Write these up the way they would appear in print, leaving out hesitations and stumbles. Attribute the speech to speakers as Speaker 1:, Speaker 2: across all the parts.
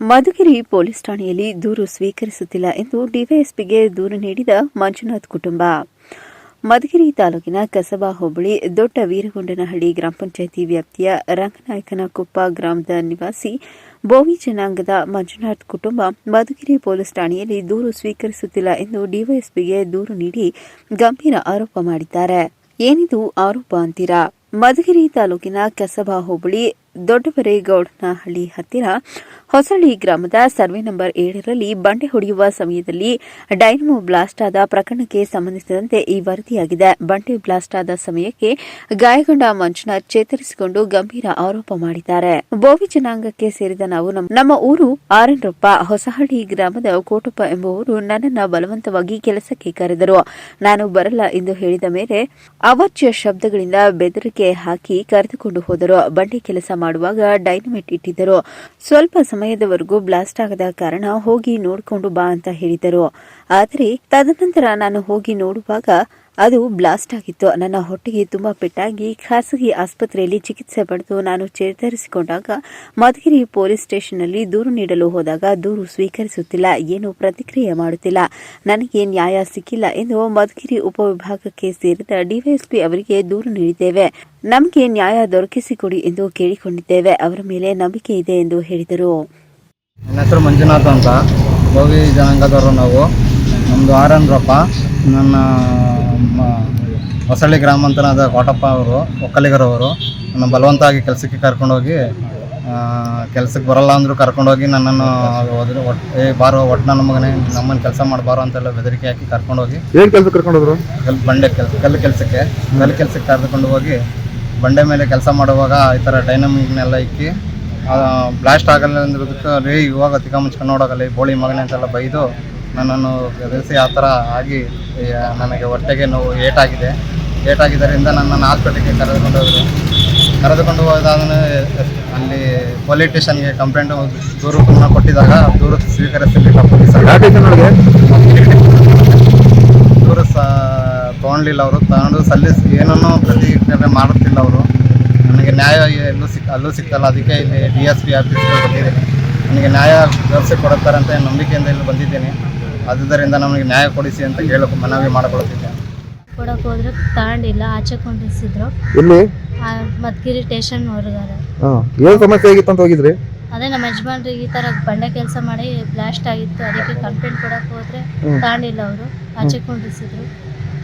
Speaker 1: Madhugiri police ಠಾಣೆಯಲ್ಲಿ ದೂರು ಸ್ವೀಕರಿಸುತ್ತಿಲ್ಲ ಎಂದು ಡಿವೈಎಸ್ಪಿಗೆ ದೂರು ನೀಡಿದ ಮಂಜುನಾಥ್ ಕುಟುಂಬ. ಮಧುಗಿರಿ ತಾಲೂಕಿನ ಕಸಬಾ ಹೋಬಳಿ ದೊಡ್ಡ ವೀರಗೊಂಡನಹಳ್ಳಿ ಗ್ರಾಮ ಪಂಚಾಯಿತಿ ವ್ಯಾಪ್ತಿಯ ರಂಗನಾಯಕನಕೊಪ್ಪ ಗ್ರಾಮದ ನಿವಾಸಿ ಬೋವಿ ಜನಾಂಗದ ಮಂಜುನಾಥ್ ಕುಟುಂಬ ಮಧುಗಿರಿ ಪೊಲೀಸ್ ಠಾಣೆಯಲ್ಲಿ ದೂರು ಸ್ವೀಕರಿಸುತ್ತಿಲ್ಲ ಎಂದು ಡಿವೈಎಸ್ಪಿಗೆ ದೂರು ನೀಡಿ ಗಂಭೀರ ಆರೋಪ ಮಾಡಿದ್ದಾರೆ. ಏನಿದು ಆರೋಪ ಅಂತೀರಾ? ಮಧುಗಿರಿ ತಾಲೂಕಿನ ಕಸಬಾ ಹೋಬಳಿ ದೊಡ್ಡವರೇಗೌಡನಹಳ್ಳಿ ಹತ್ತಿರ ಹೊಸಳ್ಳಿ ಗ್ರಾಮದ ಸರ್ವೆ ನಂಬರ್ 7ರಲ್ಲಿ ಬಂಡೆ ಹೊಡೆಯುವ ಸಮಯದಲ್ಲಿ ಡೈನಮೋ ಬ್ಲಾಸ್ಟ್ ಆದ ಪ್ರಕರಣಕ್ಕೆ ಸಂಬಂಧಿಸಿದಂತೆ ಈ ವರದಿಯಾಗಿದೆ. ಬಂಡೆ ಬ್ಲಾಸ್ಟ್ ಆದ ಸಮಯಕ್ಕೆ ಗಾಯಗೊಂಡ ಮಂಜುನಾಥ್ ಚೇತರಿಸಿಕೊಂಡು ಗಂಭೀರ ಆರೋಪ ಮಾಡಿದ್ದಾರೆ. ಬೋವಿ ಜನಾಂಗಕ್ಕೆ ಸೇರಿದ ನಾವು ನಮ್ಮ ಊರು ಆರನ್ರೊಪ್ಪ ಹೊಸಹಳ್ಳಿ ಗ್ರಾಮದ ಕೋಟಪ್ಪ ಎಂಬುವರು ನನ್ನನ್ನು ಬಲವಂತವಾಗಿ ಕೆಲಸಕ್ಕೆ ಕರೆದರು. ನಾನು ಬರಲ್ಲ ಎಂದು ಹೇಳಿದ ಮೇಲೆ ಅವಾಚ್ಯ ಶಬ್ದಗಳಿಂದ ಬೆದರಿಕೆ ಹಾಕಿ ಕರೆದುಕೊಂಡು ಹೋದರು. ಬಂಡೆ ಕೆಲಸ ಮಾಡುವಾಗ ಡೈನಮೈಟ್ ಇಟ್ಟಿದ್ದರು. ಸ್ವಲ್ಪ ಸಮಯದವರೆಗೂ ಬ್ಲಾಸ್ಟ್ ಆಗದ ಕಾರಣ ಹೋಗಿ ನೋಡಿಕೊಂಡು ಬಾ ಅಂತ ಹೇಳಿದರು. ಆದರೆ ತದನಂತರ ನಾನು ಹೋಗಿ ನೋಡುವಾಗ ಅದು ಬ್ಲಾಸ್ಟ್ ಆಗಿತ್ತು. ನನ್ನ ಹೊಟ್ಟೆಗೆ ತುಂಬಾ ಪೆಟ್ಟಾಗಿ ಖಾಸಗಿ ಆಸ್ಪತ್ರೆಯಲ್ಲಿ ಚಿಕಿತ್ಸೆ ಪಡೆದು ನಾನು ಚೇತರಿಸಿಕೊಂಡಾಗ ಮಧುಗಿರಿ ಪೊಲೀಸ್ ಸ್ಟೇಷನ್ನಲ್ಲಿ ದೂರು ನೀಡಲು ಹೋದಾಗ ದೂರು ಸ್ವೀಕರಿಸುತ್ತಿಲ್ಲ, ಏನು ಪ್ರತಿಕ್ರಿಯೆ ಮಾಡುತ್ತಿಲ್ಲ, ನನಗೆ ನ್ಯಾಯ ಸಿಕ್ಕಿಲ್ಲ ಎಂದು ಮಧುಗಿರಿ ಉಪವಿಭಾಗಕ್ಕೆ ಸೇರಿದ ಡಿವೈಎಸ್ಪಿ ಅವರಿಗೆ ದೂರು ನೀಡಿದ್ದೇವೆ. ನಮಗೆ ನ್ಯಾಯ ದೊರಕಿಸಿಕೊಡಿ ಎಂದು ಕೇಳಿಕೊಂಡಿದ್ದೇವೆ. ಅವರ ಮೇಲೆ ನಂಬಿಕೆ ಇದೆ ಎಂದು ಹೇಳಿದರು.
Speaker 2: ನನ್ನ ಹೆಸರು ಮಂಜುನಾಥ್ ಅಂತ, ಬೋವಿ ಜನಾಂಗದವರು. ನಾವು ನಮ್ಮದು ಆರನ್ರಪ್ಪ. ನನ್ನ ಹೊಸಳ್ಳಿ ಗ್ರಾಮಾಂತರದ ಕೋಟಪ್ಪ ಅವರು ಒಕ್ಕಲಿಗರವರು ನನ್ನ ಬಲವಂತವಾಗಿ ಕೆಲಸಕ್ಕೆ ಕರ್ಕೊಂಡೋಗಿ, ಕೆಲಸಕ್ಕೆ ಬರಲ್ಲ ಅಂದರೂ ಕರ್ಕೊಂಡೋಗಿ ನನ್ನನ್ನು ಬಾರೋ ಒಟ್ಟು ನನ್ನ ಮಗನೇ ನಮ್ಮನ್ನು ಕೆಲಸ ಮಾಡಬಾರೋ ಅಂತೆಲ್ಲ ಬೆದರಿಕೆ ಹಾಕಿ ಕರ್ಕೊಂಡೋಗಿ
Speaker 3: ಏನು ಕೆಲಸ ಕರ್ಕೊಂಡೋದ್ರು?
Speaker 2: ಬಂಡೆ ಕಲ್ಲು ಕೆಲಸಕ್ಕೆ ಕರೆದುಕೊಂಡು ಹೋಗಿ ಬಂಡೆ ಮೇಲೆ ಕೆಲಸ ಮಾಡುವಾಗ ಈ ಥರ ಡೈನಮಿಕ್ನೆಲ್ಲ ಇಕ್ಕಿ ಬ್ಲಾಸ್ಟ್ ಆಗಲ್ಲ ಅಂದಿರೋದಕ್ಕೆ ರೇ ಇವಾಗ ತಿಕ್ಕ ಮುಚ್ಕೊಂಡು ನೋಡೋಗಲ್ಲ ಈ ಬೋಳಿ ಮಗನೇ ಅಂತೆಲ್ಲ ಬೈದು ನನ್ನನ್ನು ಬೆದರಿಸಿ ಆ ಥರ ಆಗಿ ನನಗೆ ಹೊಟ್ಟೆಗೆ ನೋವು ಏಟಾಗಿದ್ದರಿಂದ ನನ್ನನ್ನು ಹಾಸ್ಪಿಟಲ್ಗೆ ಕರೆದುಕೊಂಡು ಹೋದಾದ ಅಲ್ಲಿ ಪೊಲೀಸ್ ಸ್ಟೇಷನ್ಗೆ ಕಂಪ್ಲೇಂಟ್ ದೂರನ್ನು ಕೊಟ್ಟಿದ್ದಾಗ ದೂರು ಸ್ವೀಕರಿಸಲಿಲ್ಲ ಪೊಲೀಸರು. ದೂರು ತೊಗೊಳ್ಲಿಲ್ಲ. ಅವರು ತಗೊಂಡು ಸಲ್ಲಿಸಿ ಏನನ್ನೂ ಪ್ರತಿಕ್ರಿಯೆ ಮಾಡುತ್ತಿಲ್ಲ. ಅವರು ನನಗೆ ನ್ಯಾಯ ಅಲ್ಲೂ ಸಿಗ್ತಲ್ಲ, ಅದಕ್ಕೆ ಇಲ್ಲಿ DSP ಆಫೀಸ್ಗೆ ಬಂದಿದ್ದೀನಿ. ನನಗೆ ನ್ಯಾಯ ಕೊಡುತ್ತಾರೆ ಅಂತ ನಂಬಿಕೆಯಿಂದ ಇಲ್ಲಿ ಬಂದಿದ್ದೇನೆ. ಆದ್ದರಿಂದ ನಮಗೆ ನ್ಯಾಯ ಕೊಡಿಸಿ ಅಂತ ಮನವಿ ಮಾಡಿಕೊಳ್ಳುತ್ತಿದ್ದೆ.
Speaker 4: ಕೊಡಕ್ಕೆ ಹೋದ್ರೆ ತಗೊಂಡಿಲ್ಲ, ಆಚೆ ಕೊಂಡಿಸಿದ್ರು.
Speaker 3: ಎಲ್ಲಿ?
Speaker 4: ಮಧುಗಿರಿ ಸ್ಟೇಷನ್ ಹೊರಗಾರೆ.
Speaker 3: ಏನು ಸಮಸ್ಯೆ ಆಗಿತ್ತು ಅಂತ ಹೋಗಿದ್ರಿ?
Speaker 4: ಅದೇ ನಮ್ಮ ಯಜಮಾನ್ರಿಗೆ ಈ ಥರ ಬಂಡೆ ಕೆಲಸ ಮಾಡಿ ಬ್ಲಾಸ್ಟ್ ಆಗಿತ್ತು, ಅದಕ್ಕೆ ಕಂಪ್ಲೇಂಟ್ ಕೊಡಕ್ಕೆ ಹೋದ್ರೆ ತಗೊಂಡಿಲ್ಲ, ಅವರು ಆಚೆ ಕೊಂಡಿಸಿದ್ರು.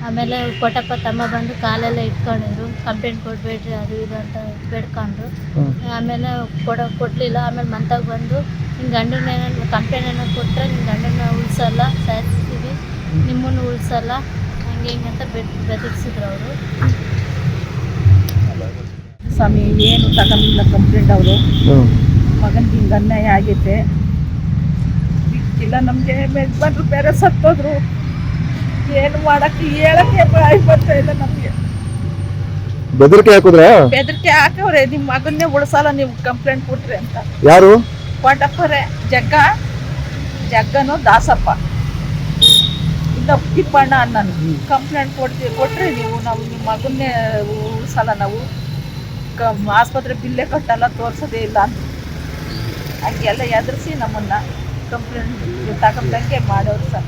Speaker 4: ಆಮೇಲೆ ಕೊಟ್ಟಪ್ಪ ತಮ್ಮ ಬಂದು ಕಾಲೆಲ್ಲ ಇಟ್ಕೊಂಡಿದ್ರು, ಕಂಪ್ಲೇಂಟ್ ಕೊಡಬೇಡ್ರಿ ಅದು ಇದು ಅಂತ ಬೇಡ್ಕೊಂಡ್ರು. ಆಮೇಲೆ ಕೊಡಲಿಲ್ಲ. ಆಮೇಲೆ ಮಂತಾಗ ಬಂದು ನಿನ್ನ ಗಂಡನ ಕಂಪ್ಲೇಂಟ್ ಏನೋ ಕೊಟ್ಟರೆ ನಿನ್ನ ಗಂಡನ ಉಳಿಸಲ್ಲ, ಸಾಯಿಸ್ತೀವಿ, ನಿಮ್ಮನ್ನು ಉಳಿಸಲ್ಲ, ಹಂಗೆ ಹಿಂಗೆ ಅಂತ ಬೆದರಿಸಿದ್ರು ಅವರು.
Speaker 5: ಸ್ವಾಮಿ ಏನು ತಗೊಂಡಿಲ್ಲ ಕಂಪ್ಲೇಂಟ್. ಅವರು ಮಗನಿಗೆ ಹಿಂಗೆ ಅನ್ಯಾಯ ಆಗೈತೆ, ಇಲ್ಲ ನಮಗೆ ಯಜಮಾನ್ರು ಬೇರೆ ಸತ್ತೋದ್ರು, ಏನು ಮಾಡಕ್ಕೆ ಹೇಳಕ್ಕೆ ಬರ್ತಾ ಇಲ್ಲ ನಮಗೆ.
Speaker 3: ಬೆದರಿಕೆ
Speaker 5: ಹಾಕವ್ರೆ, ನಿಮ್ಮ ಮಗನ್ನೇ ಉಳಿಸಲ್ಲ ನೀವು ಕಂಪ್ಲೇಂಟ್ ಕೊಟ್ರಿ ಅಂತ.
Speaker 3: ಯಾರು?
Speaker 5: ಕೋಟಪ್ಪರೇ. ಜಗ್ಗನು ದಾಸಪ್ಪ ಇಲ್ಲ ತಿಪ್ಪಣ್ಣ ಅನ್ನನು ಕಂಪ್ಲೇಂಟ್ ಕೊಟ್ರಿ ನೀವು, ನಾವು ನಿಮ್ಮ ಮಗನ್ನೇ ಉಳಿಸಲ್ಲ, ನಾವು ಆಸ್ಪತ್ರೆ ಬಿಲ್ಲೇ ಕಟ್ಟಲ್ಲ, ತೋರಿಸೋದೇ ಇಲ್ಲ ಅಂತ ಹಂಗೆಲ್ಲ ಎದುರಿಸಿ ನಮ್ಮನ್ನು ಕಂಪ್ಲೇಂಟ್ ತಗೊಂಡಂಗೆ ಮಾಡೋರು ಸರ್.